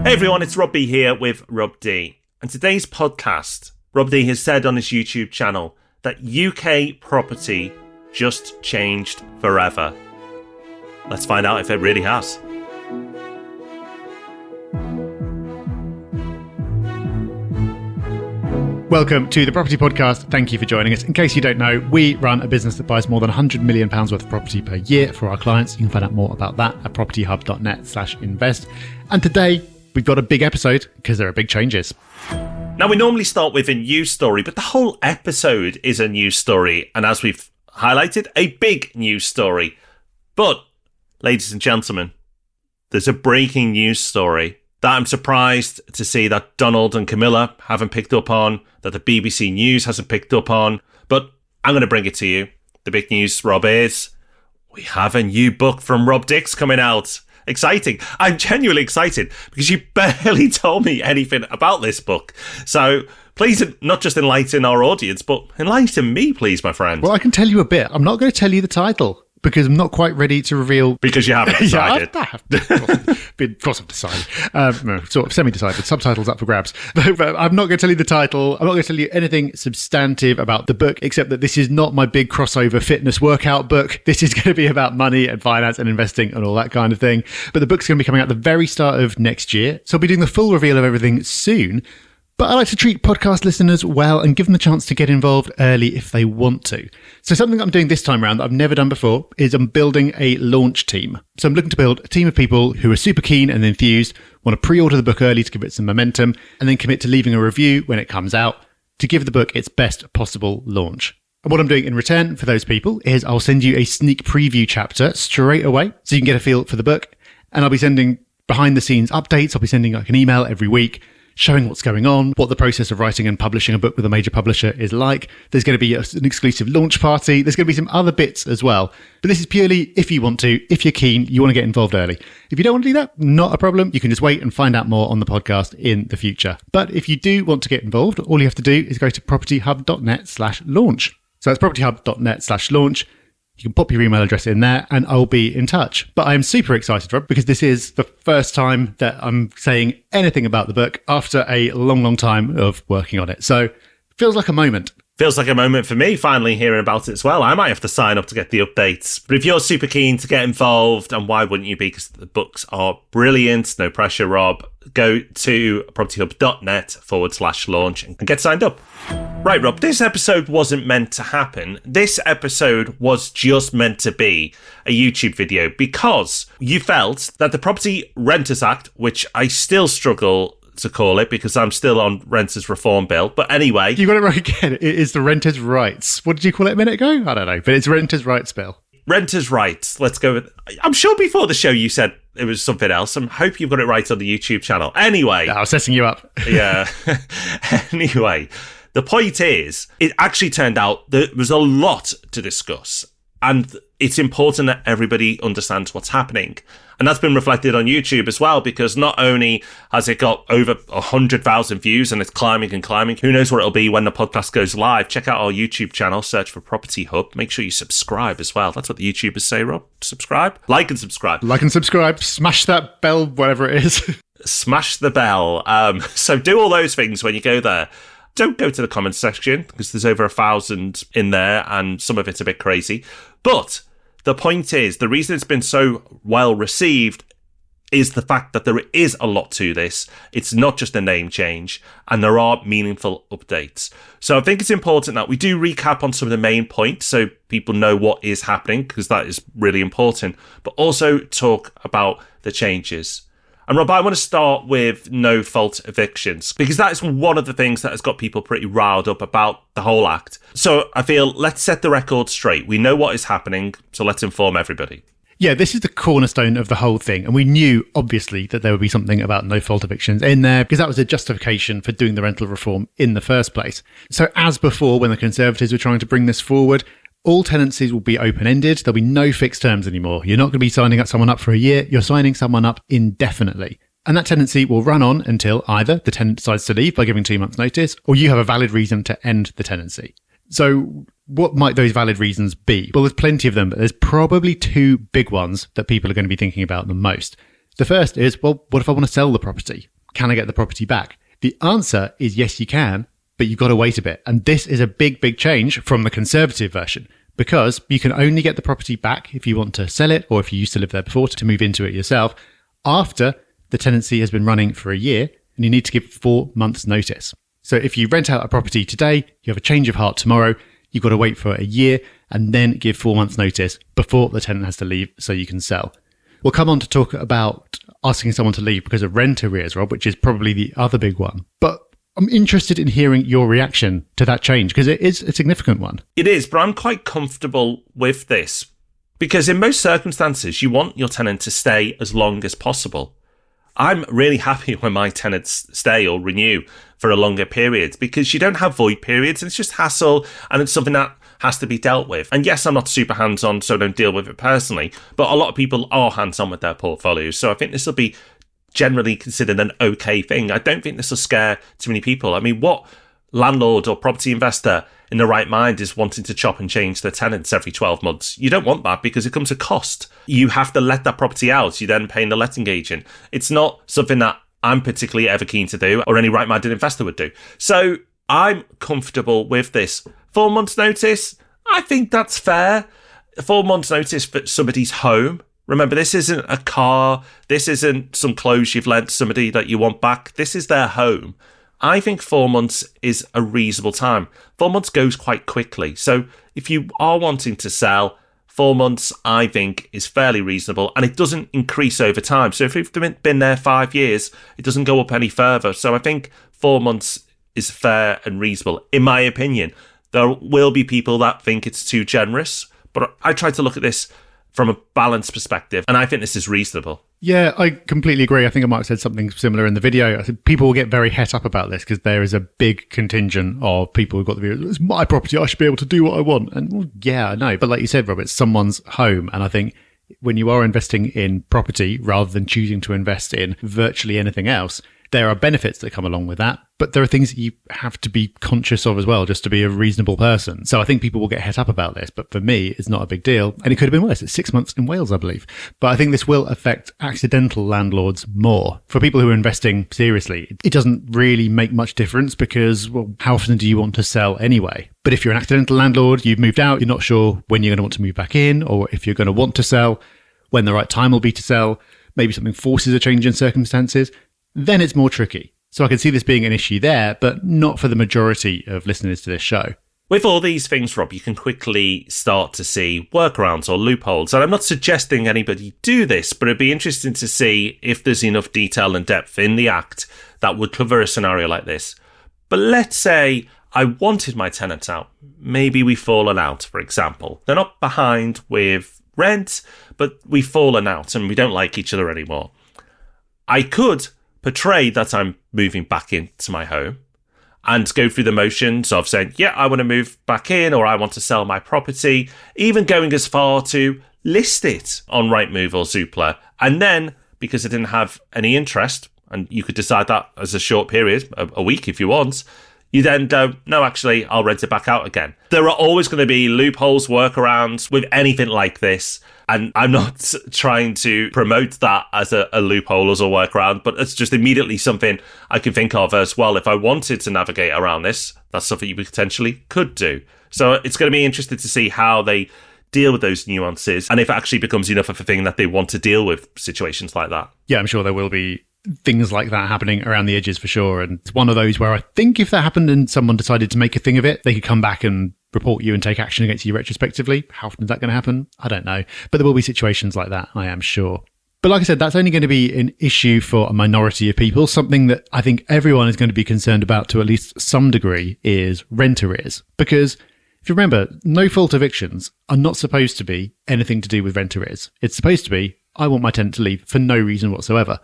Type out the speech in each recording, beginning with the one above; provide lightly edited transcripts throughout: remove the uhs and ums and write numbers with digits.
Hey everyone, it's Rob B here with Rob D. And today's podcast, Rob D has said on his YouTube channel that UK property just changed forever. Let's find out if it really has. Welcome to the Property Podcast. Thank you for joining us. In case you don't know, we run a business that buys more than £100 million worth of property per year for our clients. You can find out more about that at propertyhub.net/invest. And today, we've got a big episode because there are big changes. Now, we normally start with a news story, but the whole episode is a news story. And as we've highlighted, a big news story. But, ladies and gentlemen, there's a breaking news story that I'm surprised to see that Donald and Camilla haven't picked up on, that the BBC News hasn't picked up on, but I'm going to bring it to you. The big news, Rob, is we have a new book from Rob Dix coming out. Exciting. I'm genuinely excited because you barely told me anything about this book. So please not just enlighten our audience, but enlighten me, please, my friend. Well, I can tell you a bit. I'm not going to tell you the title because I'm not quite ready to reveal. Because you haven't decided. Yeah, I have. Of course I've decided. No, sort of semi-decided. Subtitles up for grabs. But I'm not going to tell you the title. I'm not going to tell you anything substantive about the book, except that this is not my big crossover fitness workout book. This is going to be about money and finance and investing and all that kind of thing. But the book's going to be coming out at the very start of next year. So I'll be doing the full reveal of everything soon. But I like to treat podcast listeners well and give them the chance to get involved early if they want to. So something that I'm doing this time around that I've never done before is I'm building a launch team. So I'm looking to build a team of people who are super keen and enthused, want to pre-order the book early to give it some momentum, and then commit to leaving a review when it comes out to give the book its best possible launch. And what I'm doing in return for those people is I'll send you a sneak preview chapter straight away so you can get a feel for the book. And I'll be sending behind the scenes updates. I'll be sending like an email every week showing what's going on, what the process of writing and publishing a book with a major publisher is like. There's going to be an exclusive launch party. There's going to be some other bits as well. But this is purely if you want to, if you're keen, you want to get involved early. If you don't want to do that, not a problem. You can just wait and find out more on the podcast in the future. But if you do want to get involved, all you have to do is go to propertyhub.net/launch. So that's propertyhub.net/launch. You can pop your email address in there and I'll be in touch. But I am super excited, Rob, because this is the first time that I'm saying anything about the book after a long, long time of working on it. So it feels like a moment. Feels like a moment for me finally hearing about it as well. I might have to sign up to get the updates. But if you're super keen to get involved, and why wouldn't you be? Because the books are brilliant. No pressure, Rob. Go to propertyhub.net/launch and get signed up. Right, Rob, this episode wasn't meant to happen. This episode was just meant to be a YouTube video because you felt that the Property Renters Act, which I still struggle to call it because I'm still on Renters Reform Bill. But anyway. You got it right again. It is the Renters' Rights. What did you call it a minute ago? I don't know, but it's Renters' Rights Bill. Renters' Rights. Let's go with... I'm sure before the show you said it was something else. I hope you've got it right on the YouTube channel. Anyway. I was setting you up. Yeah. Anyway, the point is, it actually turned out there was a lot to discuss. And it's important that everybody understands what's happening. And that's been reflected on YouTube as well, because not only has it got over 100,000 views and it's climbing and climbing, who knows where it'll be when the podcast goes live. Check out our YouTube channel, search for Property Hub. Make sure you subscribe as well. That's what the YouTubers say, Rob. Subscribe. Like and subscribe. Like and subscribe. Smash that bell, whatever it is. Smash the bell. So do all those things when you go there. Don't go to the comments section because there's over 1,000 in there and some of it's a bit crazy. But the point is, the reason it's been so well received is the fact that there is a lot to this. It's not just a name change and there are meaningful updates. So I think it's important that we do recap on some of the main points so people know what is happening because that is really important, but also talk about the changes. And Rob, I want to start with no-fault evictions because that is one of the things that has got people pretty riled up about the whole act. So I feel let's set the record straight. We know what is happening, so let's inform everybody. Yeah, this is the cornerstone of the whole thing. And we knew, obviously, that there would be something about no-fault evictions in there because that was a justification for doing the rental reform in the first place. So as before, when the Conservatives were trying to bring this forward, all tenancies will be open-ended. There'll be no fixed terms anymore. You're not going to be signing someone up for a year. You're signing someone up indefinitely. And that tenancy will run on until either the tenant decides to leave by giving 2 months' notice, or you have a valid reason to end the tenancy. So what might those valid reasons be? Well, there's plenty of them, but there's probably 2 big ones that people are going to be thinking about the most. The first is, well, what if I want to sell the property? can I get the property back? The answer is yes, you can, but you've got to wait a bit. And this is a big, big change from the conservative version, because you can only get the property back if you want to sell it, or if you used to live there before, to move into it yourself, after the tenancy has been running for a year, and you need to give 4 months notice. So if you rent out a property today, you have a change of heart tomorrow, you've got to wait for a year and then give 4 months notice before the tenant has to leave so you can sell. We'll come on to talk about asking someone to leave because of rent arrears, Rob, which is probably the other big one. But I'm interested in hearing your reaction to that change, because it is a significant one. It is, but I'm quite comfortable with this because in most circumstances, you want your tenant to stay as long as possible. I'm really happy when my tenants stay or renew for a longer period, because you don't have void periods and it's just hassle, and it's something that has to be dealt with. And yes, I'm not super hands-on, so I don't deal with it personally, but a lot of people are hands-on with their portfolios. So I think this will be generally considered an okay thing. I don't think this will scare too many people. I mean, what landlord or property investor in the right mind is wanting to chop and change their tenants every 12 months? You don't want that, because it comes at cost. You have to let that property out. You then paying the letting agent. It's not something that I'm particularly ever keen to do, or any right-minded investor would do. So I'm comfortable with this. 4 months notice, I think that's fair. 4 months notice for somebody's home. Remember, this isn't a car. This isn't some clothes you've lent somebody that you want back. This is their home. I think 4 months is a reasonable time. 4 months goes quite quickly. So if you are wanting to sell, 4 months, I think, is fairly reasonable, and it doesn't increase over time. So if you've been there 5 years, it doesn't go up any further. So I think 4 months is fair and reasonable, in my opinion. There will be people that think it's too generous, but I try to look at this from a balanced perspective, and I think this is reasonable. Yeah, I completely agree. I think I might have said something similar in the video. I think people will get very het up about this because there is a big contingent of people who've got the view, it's my property, I should be able to do what I want. And well, yeah, I know. But like you said, Rob, it's someone's home. And I think when you are investing in property rather than choosing to invest in virtually anything else, there are benefits that come along with that, but there are things that you have to be conscious of as well, just to be a reasonable person. So I think people will get het up about this, but for me, it's not a big deal. And it could have been worse. It's 6 months in Wales, I believe. But I think this will affect accidental landlords more. For people who are investing seriously, it doesn't really make much difference because, well, how often do you want to sell anyway? But if you're an accidental landlord, you've moved out, you're not sure when you're going to want to move back in, or if you're going to want to sell, when the right time will be to sell, maybe something forces a change in circumstances, then it's more tricky. So I can see this being an issue there, but not for the majority of listeners to this show. With all these things, Rob, you can quickly start to see workarounds or loopholes. And I'm not suggesting anybody do this, but it'd be interesting to see if there's enough detail and depth in the Act that would cover a scenario like this. But let's say I wanted my tenants out. Maybe we've fallen out, for example. They're not behind with rent, but we've fallen out and we don't like each other anymore. I could portray that I'm moving back into my home and go through the motions of saying, yeah, I want to move back in, or I want to sell my property, even going as far to list it on Rightmove or Zoopla. And then, because I didn't have any interest, and you could decide that as a short period, a week if you want, you then go, no, actually, I'll rent it back out again. There are always going to be loopholes, workarounds with anything like this. And I'm not trying to promote that as a loophole or a workaround, but it's just immediately something I can think of as well. If I wanted to navigate around this, that's something you potentially could do. So it's going to be interesting to see how they deal with those nuances and if it actually becomes enough of a thing that they want to deal with situations like that. Yeah, I'm sure there will be things like that happening around the edges for sure. And it's one of those where I think if that happened and someone decided to make a thing of it, they could come back and report you and take action against you retrospectively. How often is that going to happen? I don't know. But there will be situations like that, I am sure. But like I said, that's only going to be an issue for a minority of people. Something that I think everyone is going to be concerned about to at least some degree is rent arrears. Because if you remember, no-fault evictions are not supposed to be anything to do with rent arrears. It's supposed to be, I want my tenant to leave for no reason whatsoever.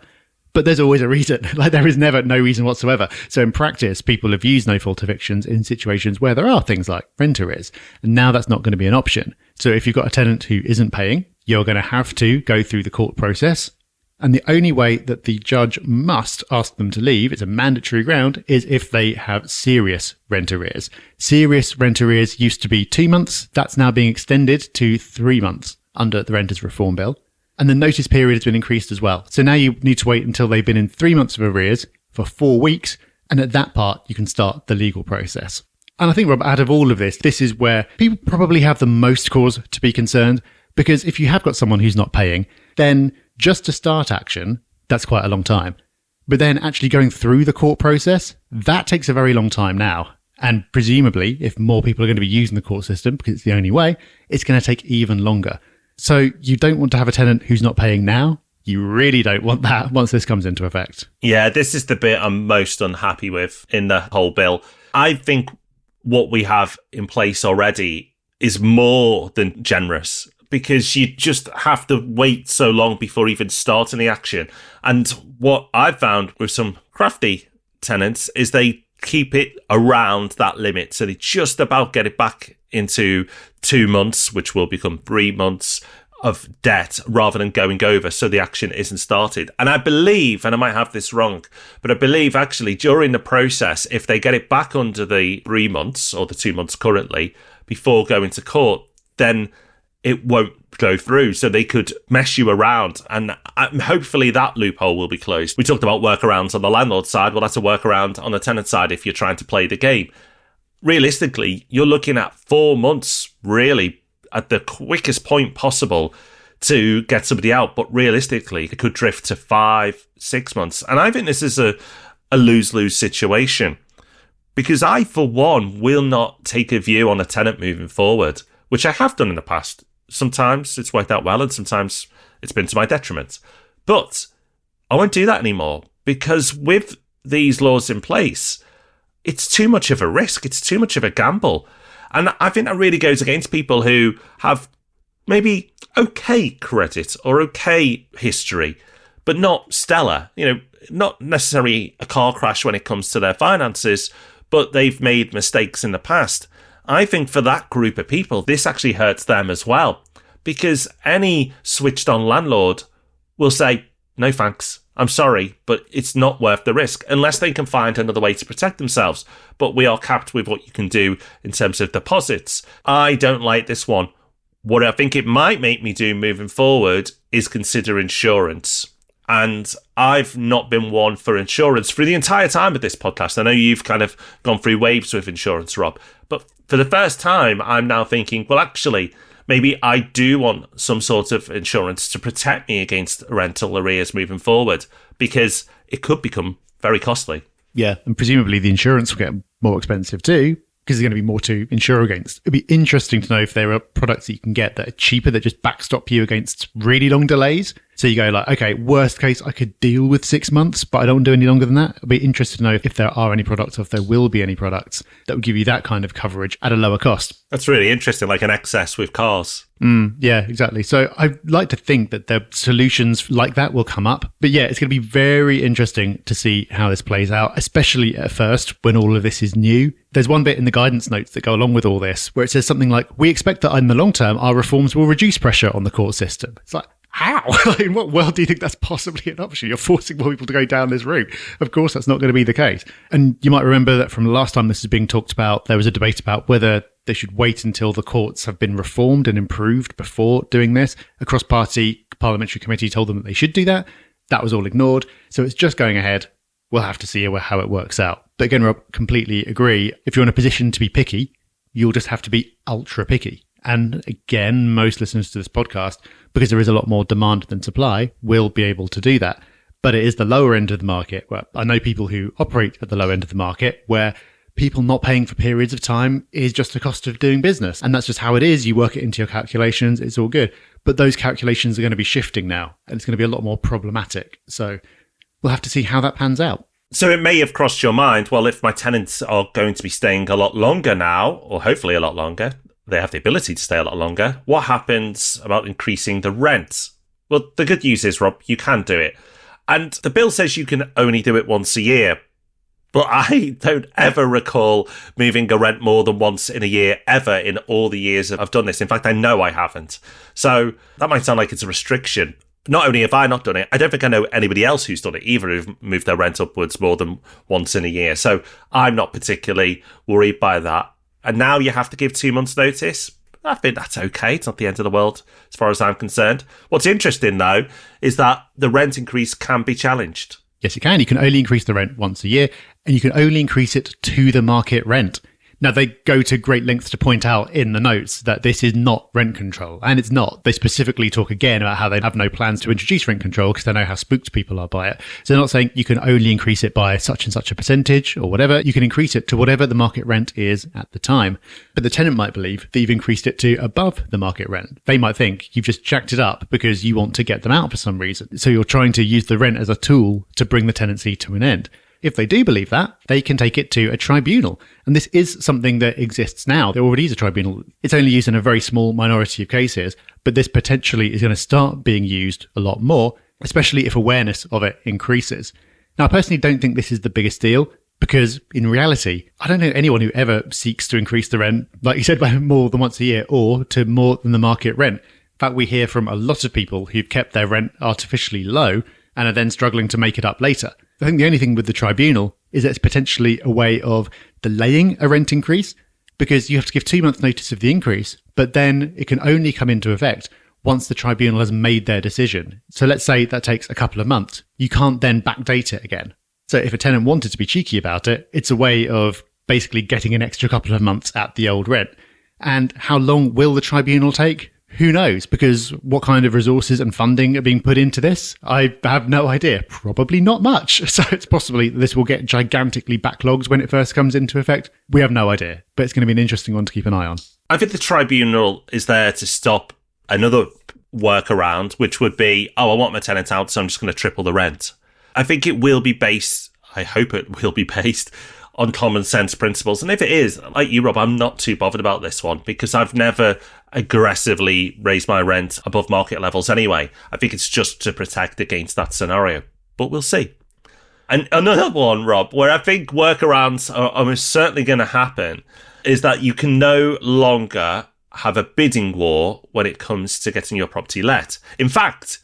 But there's always a reason. Like, there is never no reason whatsoever. So in practice, people have used no-fault evictions in situations where there are things like rent arrears. And now that's not going to be an option. So if you've got a tenant who isn't paying, you're going to have to go through the court process. And the only way that the judge must ask them to leave, it's a mandatory ground, is if they have serious rent arrears. Serious rent arrears used to be 2 months. That's now being extended to 3 months under the Renters Reform Bill. And the notice period has been increased as well. So now you need to wait until they've been in 3 months of arrears for 4 weeks. And at that part, you can start the legal process. And I think, Rob, out of all of this is where people probably have the most cause to be concerned, because if you have got someone who's not paying, then just to start action, that's quite a long time. But then actually going through the court process, that takes a very long time now. And presumably, if more people are going to be using the court system, because it's the only way, it's going to take even longer. So you don't want to have a tenant who's not paying now. You really don't want that once this comes into effect. Yeah, this is the bit I'm most unhappy with in the whole bill. I think what we have in place already is more than generous, because you just have to wait so long before even starting the action. And what I've found with some crafty tenants is they keep it around that limit. So they just about get it back into 2 months, which will become 3 months of debt, rather than going over, so the action isn't started. And I believe, and I might have this wrong, but I believe actually during the process, if they get it back under the 3 months or the 2 months currently before going to court, then it won't go through. So they could mess you around, and hopefully that loophole will be closed. We talked about workarounds on the landlord side. Well, that's a workaround on the tenant side if you're trying to play the game. Realistically, you're looking at 4 months, really, at the quickest point possible to get somebody out. But realistically, it could drift to 5-6 months. And I think this is a lose-lose situation, because I, for one, will not take a view on a tenant moving forward, which I have done in the past. Sometimes it's worked out well, and sometimes it's been to my detriment. But I won't do that anymore, because with these laws in place, it's too much of a risk. It's too much of a gamble. And I think that really goes against people who have maybe okay credit or okay history, but not stellar, not necessarily a car crash when it comes to their finances, but they've made mistakes in the past. I think for that group of people, this actually hurts them as well, because any switched on landlord will say, no thanks, I'm sorry, but it's not worth the risk, unless they can find another way to protect themselves. But we are capped with what you can do in terms of deposits. I don't like this one. What I think it might make me do moving forward is consider insurance. And I've not been one for insurance for the entire time of this podcast. I know you've kind of gone through waves with insurance, Rob. But for the first time, I'm now thinking, well, actually, maybe I do want some sort of insurance to protect me against rental arrears moving forward, because it could become very costly. Yeah, and presumably the insurance will get more expensive too, because there's going to be more to insure against. It'd be interesting to know if there are products that you can get that are cheaper, that just backstop you against really long delays. So you go like, okay, worst case, I could deal with 6 months, but I don't want to do any longer than that. I'd be interested to know if there are any products, or if there will be any products that will give you that kind of coverage at a lower cost. That's really interesting, like an excess with cars. Yeah, exactly. So I'd like to think that the solutions like that will come up. But yeah, it's going to be very interesting to see how this plays out, especially at first when all of this is new. There's one bit in the guidance notes that go along with all this where it says something like, we expect that in the long term, our reforms will reduce pressure on the court system. It's like, how? In what world do you think that's possibly an option? You're forcing more people to go down this route. Of course, that's not going to be the case. And you might remember that from the last time this is being talked about, there was a debate about whether they should wait until the courts have been reformed and improved before doing this. A cross-party parliamentary committee told them that they should do that. That was all ignored. So it's just going ahead. We'll have to see how it works out. But again, Rob, completely agree. If you're in a position to be picky, you'll just have to be ultra picky. And again, most listeners to this podcast, because there is a lot more demand than supply, will be able to do that. But it is the lower end of the market. Well, I know people who operate at the low end of the market where people not paying for periods of time is just the cost of doing business. And that's just how it is. You work it into your calculations. It's all good. But those calculations are going to be shifting now, and it's going to be a lot more problematic. So we'll have to see how that pans out. So it may have crossed your mind, well, if my tenants are going to be staying a lot longer now, or hopefully a lot longer, they have the ability to stay a lot longer, what happens about increasing the rent? Well, the good news is, Rob, you can do it. And the bill says you can only do it once a year. But I don't ever recall moving a rent more than once in a year, ever, in all the years I've done this. In fact, I know I haven't. So that might sound like it's a restriction. Not only have I not done it, I don't think I know anybody else who's done it either, who've moved their rent upwards more than once in a year. So I'm not particularly worried by that. And now you have to give 2 months' notice. I think that's okay. It's not the end of the world as far as I'm concerned. What's interesting, though, is that the rent increase can be challenged. Yes, you can. You can only increase the rent once a year, and you can only increase it to the market rent. Now, they go to great lengths to point out in the notes that this is not rent control, and it's not. They specifically talk again about how they have no plans to introduce rent control because they know how spooked people are by it. So they're not saying you can only increase it by such and such a percentage or whatever. You can increase it to whatever the market rent is at the time. But the tenant might believe that you've increased it to above the market rent. They might think you've just jacked it up because you want to get them out for some reason. So you're trying to use the rent as a tool to bring the tenancy to an end. If they do believe that, they can take it to a tribunal. And this is something that exists now. There already is a tribunal. It's only used in a very small minority of cases, but this potentially is going to start being used a lot more, especially if awareness of it increases. Now, I personally don't think this is the biggest deal because in reality, I don't know anyone who ever seeks to increase the rent, like you said, by more than once a year or to more than the market rent. In fact, we hear from a lot of people who've kept their rent artificially low and are then struggling to make it up later. I think the only thing with the tribunal is that it's potentially a way of delaying a rent increase because you have to give 2 months notice of the increase, but then it can only come into effect once the tribunal has made their decision. So let's say that takes a couple of months. You can't then backdate it again. So if a tenant wanted to be cheeky about it, it's a way of basically getting an extra couple of months at the old rent. And how long will the tribunal take? Who knows? Because what kind of resources and funding are being put into this? I have no idea. Probably not much. So it's possibly that this will get gigantically backlogged when it first comes into effect. We have no idea. But it's going to be an interesting one to keep an eye on. I think the tribunal is there to stop another workaround, which would be, I want my tenant out, so I'm just going to triple the rent. I think it will be based, I hope it will be based on common sense principles. And if it is, like you, Rob, I'm not too bothered about this one because I've never aggressively raised my rent above market levels anyway. I think it's just to protect against that scenario. But we'll see. And another one, Rob, where I think workarounds are almost certainly going to happen is that you can no longer have a bidding war when it comes to getting your property let. In fact,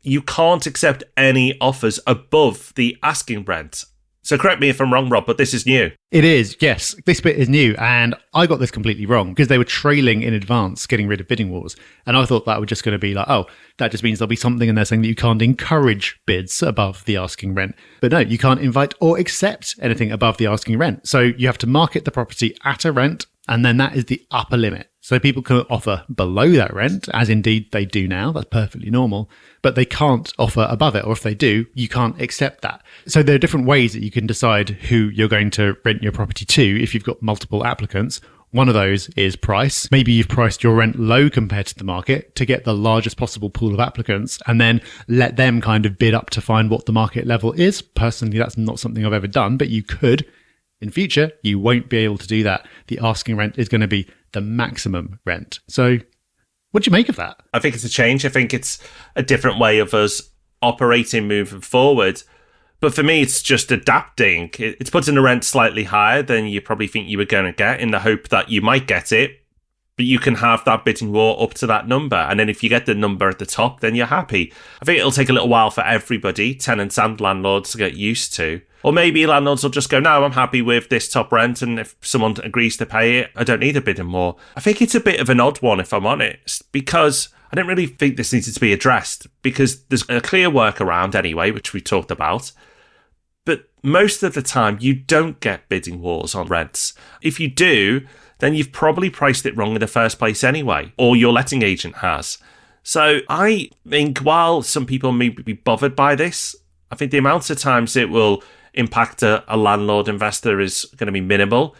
you can't accept any offers above the asking rent. So correct me if I'm wrong, Rob, but this is new. It is, yes. This bit is new, and I got this completely wrong because they were trailing in advance getting rid of bidding wars. And I thought that was just going to be like, oh, that just means there'll be something in there saying that you can't encourage bids above the asking rent. But no, you can't invite or accept anything above the asking rent. So you have to market the property at a rent, and then that is the upper limit. So people can offer below that rent, as indeed they do now. That's perfectly normal. But they can't offer above it. Or if they do, you can't accept that. So there are different ways that you can decide who you're going to rent your property to if you've got multiple applicants. One of those is price. Maybe you've priced your rent low compared to the market to get the largest possible pool of applicants and then let them kind of bid up to find what the market level is. Personally, that's not something I've ever done, but you could. In future, you won't be able to do that. The asking rent is going to be the maximum rent. So what do you make of that? I think it's a change. I think it's a different way of us operating moving forward. But for me, it's just adapting. It's putting the rent slightly higher than you probably think you were going to get in the hope that you might get it. But you can have that bidding war up to that number. And then if you get the number at the top, then you're happy. I think it'll take a little while for everybody, tenants and landlords, to get used to. Or maybe landlords will just go, no, I'm happy with this top rent. And if someone agrees to pay it, I don't need a bidding war. I think it's a bit of an odd one, if I'm honest, because I don't really think this needs to be addressed because there's a clear workaround anyway, which we talked about. But most of the time, you don't get bidding wars on rents. If you do, then you've probably priced it wrong in the first place anyway, or your letting agent has. So I think while some people may be bothered by this, I think the amount of times it will impact a landlord investor is going to be minimal.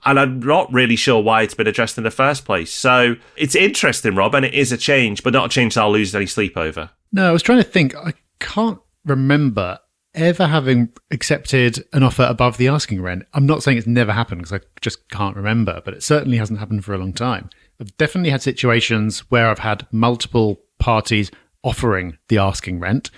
And I'm not really sure why it's been addressed in the first place. So it's interesting, Rob, and it is a change, but not a change that I'll lose any sleep over. No, I was trying to think. I can't remember ever having accepted an offer above the asking rent. I'm not saying it's never happened because I just can't remember, but it certainly hasn't happened for a long time. I've definitely had situations where I've had multiple parties offering the asking rent.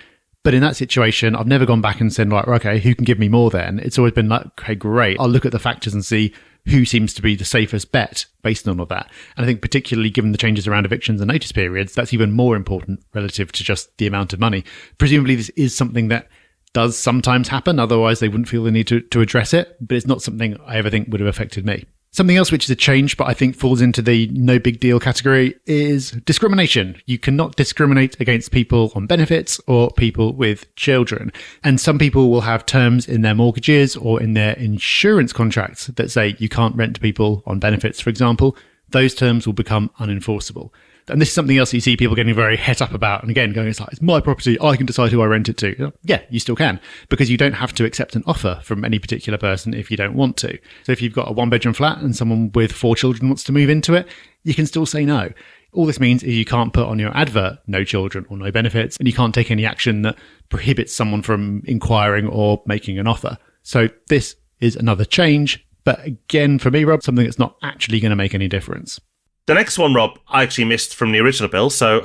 But in that situation, I've never gone back and said, right, okay, who can give me more then? It's always been like, okay, great. I'll look at the factors and see who seems to be the safest bet based on all of that. And I think particularly given the changes around evictions and notice periods, that's even more important relative to just the amount of money. Presumably this is something that does sometimes happen. Otherwise, they wouldn't feel the need to address it. But it's not something I ever think would have affected me. Something else which is a change, but I think falls into the no big deal category, is discrimination. You cannot discriminate against people on benefits or people with children. And some people will have terms in their mortgages or in their insurance contracts that say you can't rent to people on benefits, for example. Those terms will become unenforceable. And this is something else that you see people getting very het up about. And again, going, it's my property, I can decide who I rent it to. Yeah, you still can, because you don't have to accept an offer from any particular person if you don't want to. So if you've got a 1-bedroom flat and someone with 4 children wants to move into it, you can still say no. All this means is you can't put on your advert no children or no benefits, and you can't take any action that prohibits someone from inquiring or making an offer. So this is another change. But again, for me, Rob, something that's not actually going to make any difference. The next one, Rob, I actually missed from the original bill, so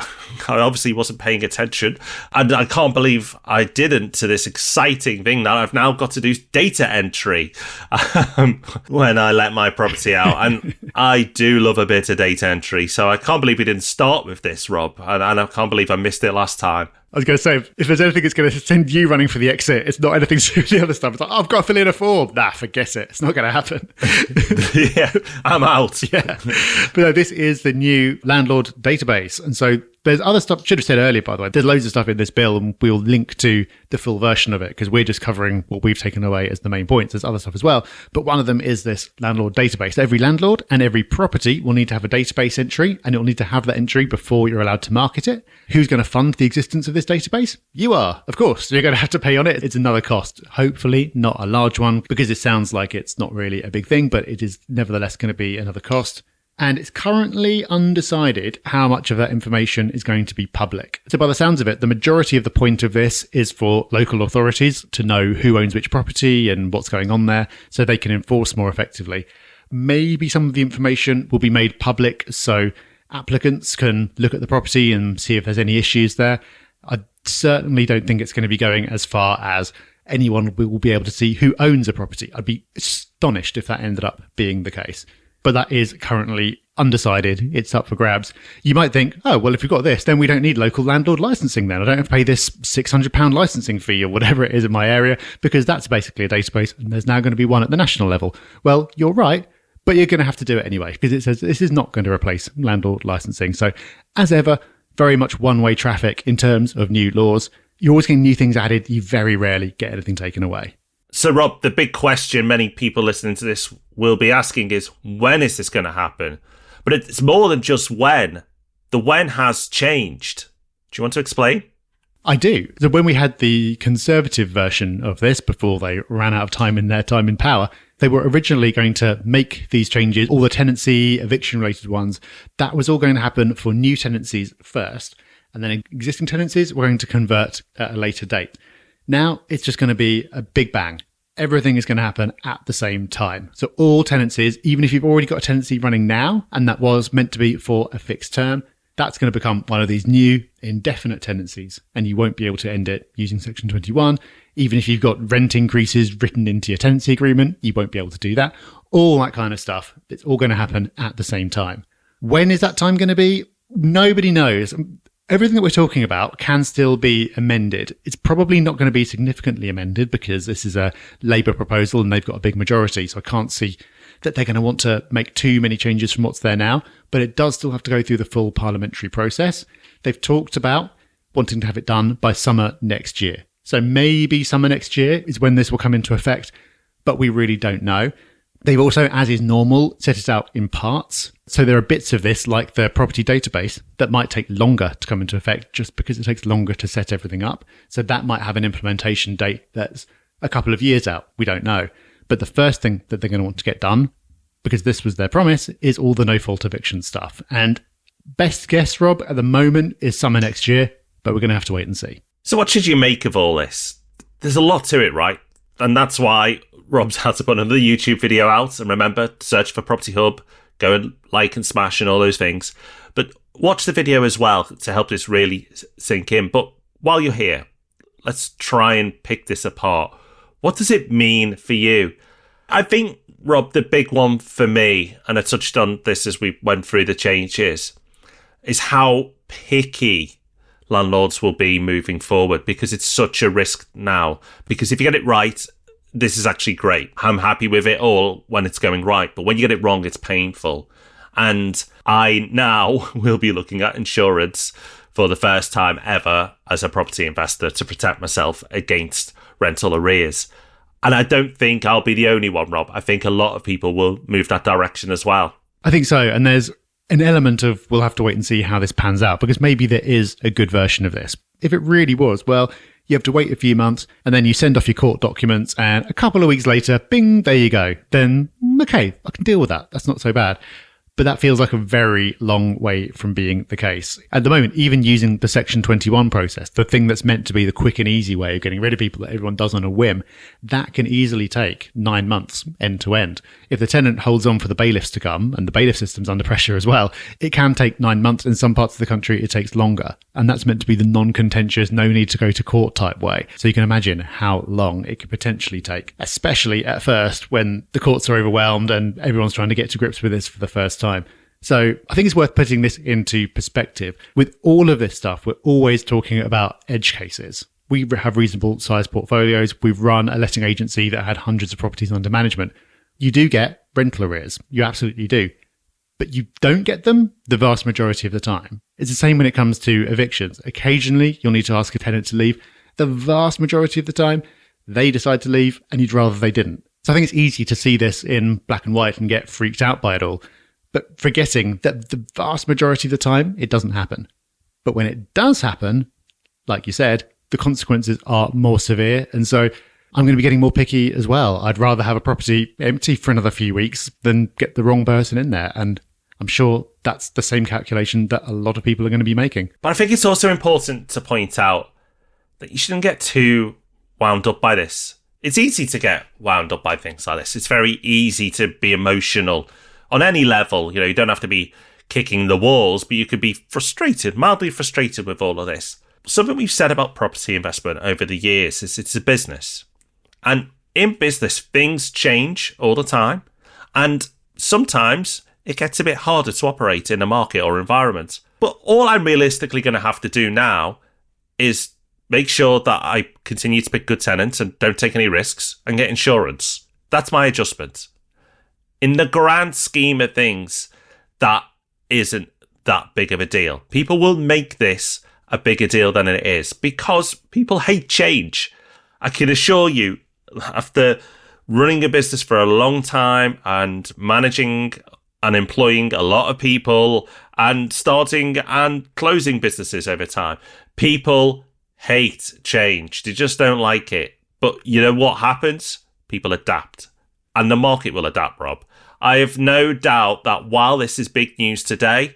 I obviously wasn't paying attention. And I can't believe I didn't to this exciting thing that I've now got to do data entry when I let my property out. And I do love a bit of data entry, so I can't believe we didn't start with this, Rob. And I can't believe I missed it last time. I was going to say, if there's anything that's going to send you running for the exit, it's not anything to do with the other stuff. It's like, I've got to fill in a form. Nah, forget it. It's not going to happen. Yeah, I'm out. Yeah. But no, this is the new landlord database. And so there's other stuff, should have said earlier, by the way, there's loads of stuff in this bill, and we'll link to the full version of it because we're just covering what we've taken away as the main points. There's other stuff as well. But one of them is this landlord database. Every landlord and every property will need to have a database entry, and it'll need to have that entry before you're allowed to market it. Who's going to fund the existence of this database? You are, of course. You're going to have to pay on it. It's another cost, hopefully not a large one, because it sounds like it's not really a big thing, but it is nevertheless going to be another cost. And it's currently undecided how much of that information is going to be public. So by the sounds of it, the majority of the point of this is for local authorities to know who owns which property and what's going on there so they can enforce more effectively. Maybe some of the information will be made public so applicants can look at the property and see if there's any issues there. I certainly don't think it's going to be going as far as anyone will be able to see who owns a property. I'd be astonished if that ended up being the case. But that is currently undecided. It's up for grabs. You might think, oh, well, if we've got this, then we don't need local landlord licensing then. I don't have to pay this £600 licensing fee or whatever it is in my area, because that's basically a database and there's now going to be one at the national level. Well, you're right, but you're going to have to do it anyway because it says this is not going to replace landlord licensing. So as ever, very much one-way traffic in terms of new laws. You're always getting new things added. You very rarely get anything taken away. So, Rob, the big question many people listening to this will be asking is, when is this going to happen? But it's more than just when. The when has changed. Do you want to explain? I do. So when we had the Conservative version of this, before they ran out of time in their time in power, they were originally going to make these changes, all the tenancy, eviction-related ones. That was all going to happen for new tenancies first, and then existing tenancies were going to convert at a later date. Now it's just going to be a big bang. Everything is going to happen at the same time. So all tenancies, even if you've already got a tenancy running now, and that was meant to be for a fixed term, that's going to become one of these new indefinite tenancies, and you won't be able to end it using Section 21. Even if you've got rent increases written into your tenancy agreement, you won't be able to do that. All that kind of stuff. It's all going to happen at the same time. When is that time going to be? Nobody knows. Everything that we're talking about can still be amended. It's probably not going to be significantly amended because this is a Labour proposal and they've got a big majority. So I can't see that they're going to want to make too many changes from what's there now. But it does still have to go through the full parliamentary process. They've talked about wanting to have it done by summer next year. So maybe summer next year is when this will come into effect, but we really don't know. They've also, as is normal, set it out in parts. So there are bits of this, like the property database, that might take longer to come into effect just because it takes longer to set everything up. So that might have an implementation date that's a couple of years out. We don't know. But the first thing that they're going to want to get done, because this was their promise, is all the no-fault eviction stuff. And best guess, Rob, at the moment is summer next year, but we're going to have to wait and see. So what should you make of all this? There's a lot to it, right? And that's why Rob's had to put another YouTube video out. And remember, search for Property Hub, go and like and smash and all those things. But watch the video as well to help this really sink in. But while you're here, let's try and pick this apart. What does it mean for you? I think, Rob, the big one for me, and I touched on this as we went through the changes, is how picky landlords will be moving forward, because it's such a risk now. Because if you get it right, this is actually great. I'm happy with it all when it's going right. But when you get it wrong, it's painful. And I now will be looking at insurance for the first time ever as a property investor to protect myself against rental arrears. And I don't think I'll be the only one, Rob. I think a lot of people will move that direction as well. I think so. And there's an element of we'll have to wait and see how this pans out, because maybe there is a good version of this. If it really was, well, you have to wait a few months and then you send off your court documents and a couple of weeks later, bing, there you go. Then, okay, I can deal with that. That's not so bad. But that feels like a very long way from being the case. At the moment, even using the Section 21 process, the thing that's meant to be the quick and easy way of getting rid of people that everyone does on a whim, that can easily take 9 months end to end. If the tenant holds on for the bailiffs to come, and the bailiff system's under pressure as well, it can take 9 months. In some parts of the country, it takes longer. And that's meant to be the non-contentious, no need to go to court type way. So you can imagine how long it could potentially take, especially at first when the courts are overwhelmed and everyone's trying to get to grips with this for the first time. So I think it's worth putting this into perspective. With all of this stuff, we're always talking about edge cases. We have reasonable sized portfolios. We've run a letting agency that had hundreds of properties under management. You do get rental arrears. You absolutely do. But you don't get them the vast majority of the time. It's the same when it comes to evictions. Occasionally, you'll need to ask a tenant to leave. The vast majority of the time, they decide to leave and you'd rather they didn't. So I think it's easy to see this in black and white and get freaked out by it all, but forgetting that the vast majority of the time, it doesn't happen. But when it does happen, like you said, the consequences are more severe. And so I'm going to be getting more picky as well. I'd rather have a property empty for another few weeks than get the wrong person in there. And I'm sure that's the same calculation that a lot of people are going to be making. But I think it's also important to point out that you shouldn't get too wound up by this. It's easy to get wound up by things like this. It's very easy to be emotional on any level. You know, you don't have to be kicking the walls, but you could be frustrated, mildly frustrated with all of this. Something we've said about property investment over the years is it's a business. And in business, things change all the time. And sometimes it gets a bit harder to operate in a market or environment. But all I'm realistically going to have to do now is make sure that I continue to pick good tenants and don't take any risks and get insurance. That's my adjustment. In the grand scheme of things, that isn't that big of a deal. People will make this a bigger deal than it is because people hate change. I can assure you, after running a business for a long time and managing and employing a lot of people and starting and closing businesses over time, people hate change. They just don't like it. But you know what happens? People adapt. And the market will adapt, Rob. I have no doubt that while this is big news today,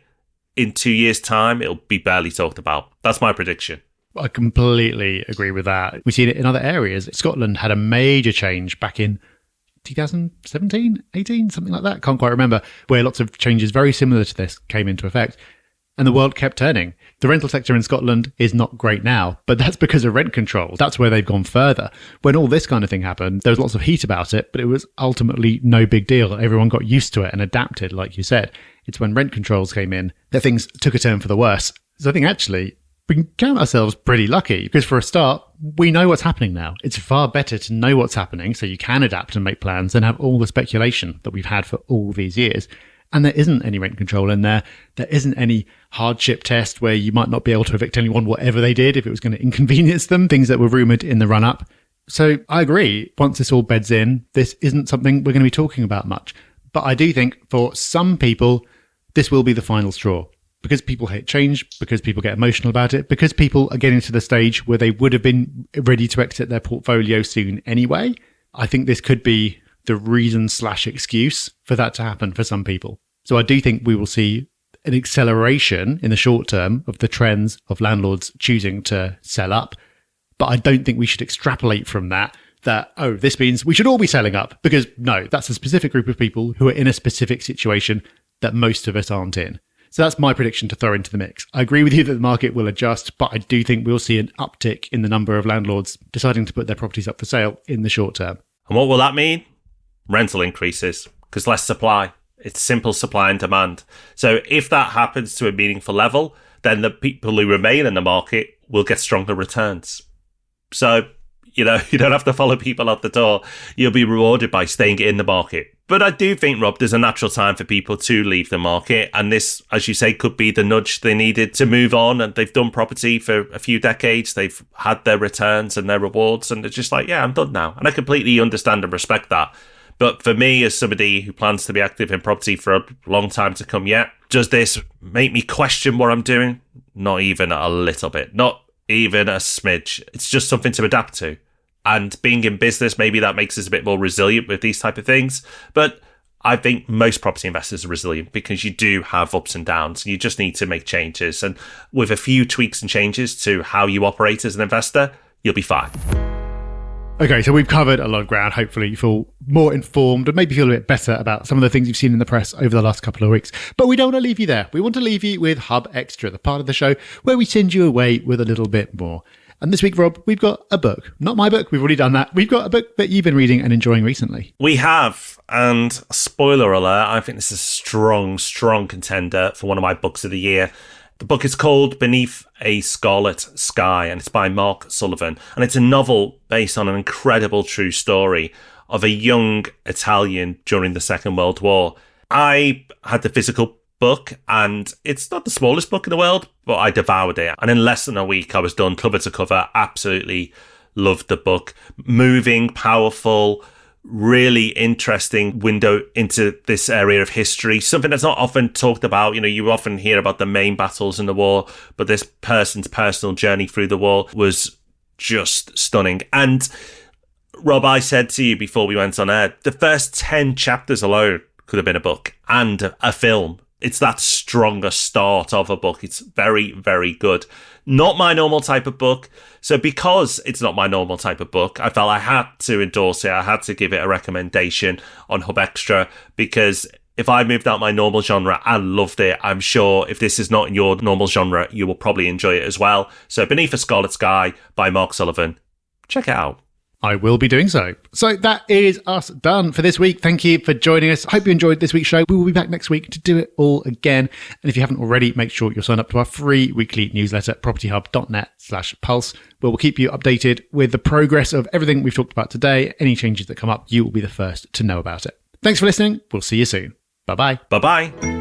in 2 years' time, it'll be barely talked about. That's my prediction. I completely agree with that. We've seen it in other areas. Scotland had a major change back in 2017, 18, something like that. Can't quite remember, where lots of changes very similar to this came into effect. And the world kept turning. The rental sector in Scotland is not great now, but that's because of rent control. That's where they've gone further. When all this kind of thing happened, there was lots of heat about it, but it was ultimately no big deal. Everyone got used to it and adapted, like you said. It's when rent controls came in that things took a turn for the worse. So I think actually we can count ourselves pretty lucky because for a start, we know what's happening now. It's far better to know what's happening so you can adapt and make plans than have all the speculation that we've had for all these years. And there isn't any rent control in there. There isn't any hardship test where you might not be able to evict anyone, whatever they did, if it was going to inconvenience them, things that were rumoured in the run-up. So I agree. Once this all beds in, this isn't something we're going to be talking about much. But I do think for some people, this will be the final straw. Because people hate change, because people get emotional about it, because people are getting to the stage where they would have been ready to exit their portfolio soon anyway. I think this could be the reason/excuse for that to happen for some people. So I do think we will see an acceleration in the short term of the trends of landlords choosing to sell up. But I don't think we should extrapolate from that, oh, this means we should all be selling up. Because no, that's a specific group of people who are in a specific situation that most of us aren't in. So that's my prediction to throw into the mix. I agree with you that the market will adjust, but I do think we'll see an uptick in the number of landlords deciding to put their properties up for sale in the short term. And what will that mean? Rental increases, because less supply. It's simple supply and demand. So if that happens to a meaningful level, then the people who remain in the market will get stronger returns. So You know, you don't have to follow people out the door. You'll be rewarded by staying in the market. But I do think, Rob, there's a natural time for people to leave the market. And this, as you say, could be the nudge they needed to move on. And they've done property for a few decades. They've had their returns and their rewards. And they're just like, yeah, I'm done now. And I completely understand and respect that. But for me, as somebody who plans to be active in property for a long time to come yet, does this make me question what I'm doing? Not even a little bit. Not even a smidge. It's just something to adapt to. And being in business, maybe that makes us a bit more resilient with these type of things. But I think most property investors are resilient because you do have ups and downs. And you just need to make changes. And with a few tweaks and changes to how you operate as an investor, you'll be fine. Okay, so we've covered a lot of ground. Hopefully you feel more informed and maybe feel a bit better about some of the things you've seen in the press over the last couple of weeks. But we don't want to leave you there. We want to leave you with Hub Extra, the part of the show where we send you away with a little bit more. And this week, Rob, we've got a book. Not my book. We've already done that. We've got a book that you've been reading and enjoying recently. We have. And spoiler alert, I think this is a strong, strong contender for one of my books of the year. The book is called Beneath a Scarlet Sky, and it's by Mark Sullivan. And it's a novel based on an incredible true story of a young Italian during the Second World War. I had the physical book, and it's not the smallest book in the world, but I devoured it. And in less than a week, I was done cover to cover. Absolutely loved the book. Moving, powerful, really interesting window into this area of history. Something that's not often talked about. You know, you often hear about the main battles in the war, but this person's personal journey through the war was just stunning. And Rob, I said to you before we went on air, the first 10 chapters alone could have been a book and a film. It's that stronger start of a book. It's very, very good. Not my normal type of book. So because it's not my normal type of book, I felt I had to endorse it. I had to give it a recommendation on Hub Extra, because if I moved out my normal genre and loved it, I'm sure if this is not in your normal genre, you will probably enjoy it as well. So Beneath a Scarlet Sky by Mark Sullivan. Check it out. I will be doing so. So that is us done for this week. Thank you for joining us. Hope you enjoyed this week's show. We will be back next week to do it all again. And if you haven't already, make sure you're signed up to our free weekly newsletter, propertyhub.net/pulse, where we'll keep you updated with the progress of everything we've talked about today. Any changes that come up, you will be the first to know about it. Thanks for listening. We'll see you soon. Bye-bye. Bye-bye.